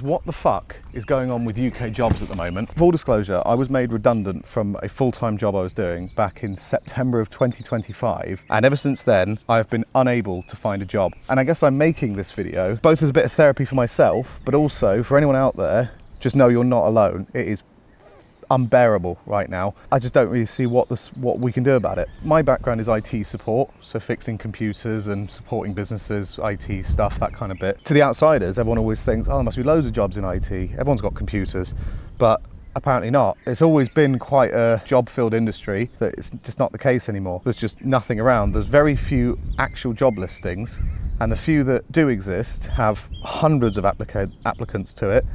What the fuck is going on with UK jobs at the moment? Full disclosure, I was made redundant from a full-time job I was doing back in September of 2025, and ever since then I've been unable to find a job. And I guess I'm making this video both as a bit of therapy for myself, but also for anyone out there, just know you're not alone. It is unbearable right now. I just don't really see what we can do about it. My background is IT support, so fixing computers and supporting businesses, IT stuff, that kind of bit. To the outsiders, everyone always thinks, oh, there must be loads of jobs in IT. Everyone's got computers, but apparently not. It's always been quite a job-filled industry, that it's just not the case anymore. There's just nothing around. There's very few actual job listings, and the few that do exist have hundreds of applicants to it.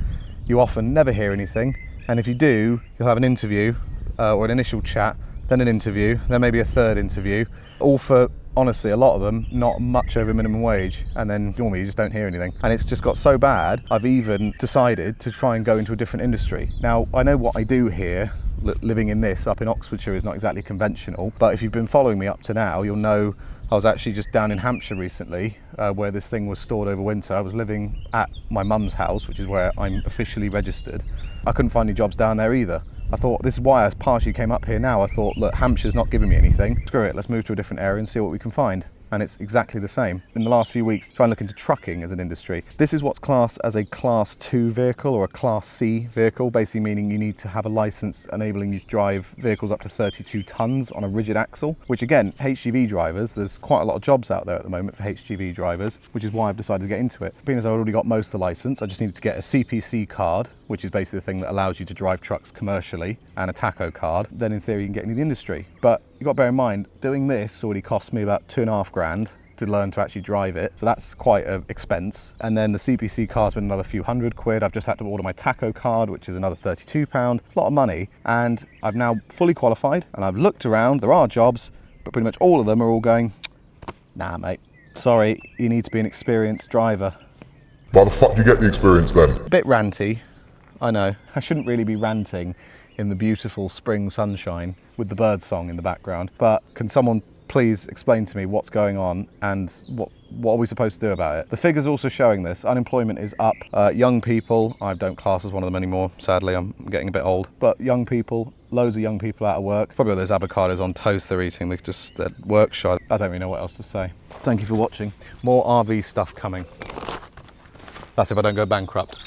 You often never hear anything. And if you do, you'll have an interview or an initial chat, then an interview, then maybe a third interview, all for, honestly, a lot of them, not much over minimum wage. And then normally you just don't hear anything. And it's just got so bad, I've even decided to try and go into a different industry. Now, I know what I do here, living in this up in Oxfordshire is not exactly conventional, but if you've been following me up to now, you'll know I was actually just down in Hampshire recently, where this thing was stored over winter. I was living at my mum's house, which is where I'm officially registered. I couldn't find any jobs down there either. I thought, this is why I partially came up here now. I thought, look, Hampshire's not giving me anything. Screw it, let's move to a different area and see what we can find. And it's exactly the same. In the last few weeks, try and look into trucking as an industry. This is what's classed as a Class 2 vehicle or a Class C vehicle, basically meaning you need to have a license enabling you to drive vehicles up to 32 tons on a rigid axle, which again, HGV drivers, there's quite a lot of jobs out there at the moment for HGV drivers, which is why I've decided to get into it. Being as I've already got most of the license, I just needed to get a CPC card, which is basically the thing that allows you to drive trucks commercially, and a tacho card. Then in theory you can get into the industry. But you've got to bear in mind, doing this already cost me about $2,500 to learn to actually drive it. So that's quite an expense. And then the CPC card's been another few £100. I've just had to order my tacho card, which is another £32. It's a lot of money. And I've now fully qualified and I've looked around, there are jobs, but pretty much all of them are all going, nah mate, sorry, you need to be an experienced driver. Why the fuck do you get the experience then? A bit ranty, I know. I shouldn't really be ranting in the beautiful spring sunshine with the bird song in the background, but can someone please explain to me what's going on and what are we supposed to do about it? The figures also showing this. Unemployment is up. Young people, I don't class as one of them anymore, sadly, I'm getting a bit old, but young people, loads of young people out of work. Probably those avocados on toast they're eating, they're work shy. I don't really know what else to say. Thank you for watching. More RV stuff coming. That's if I don't go bankrupt.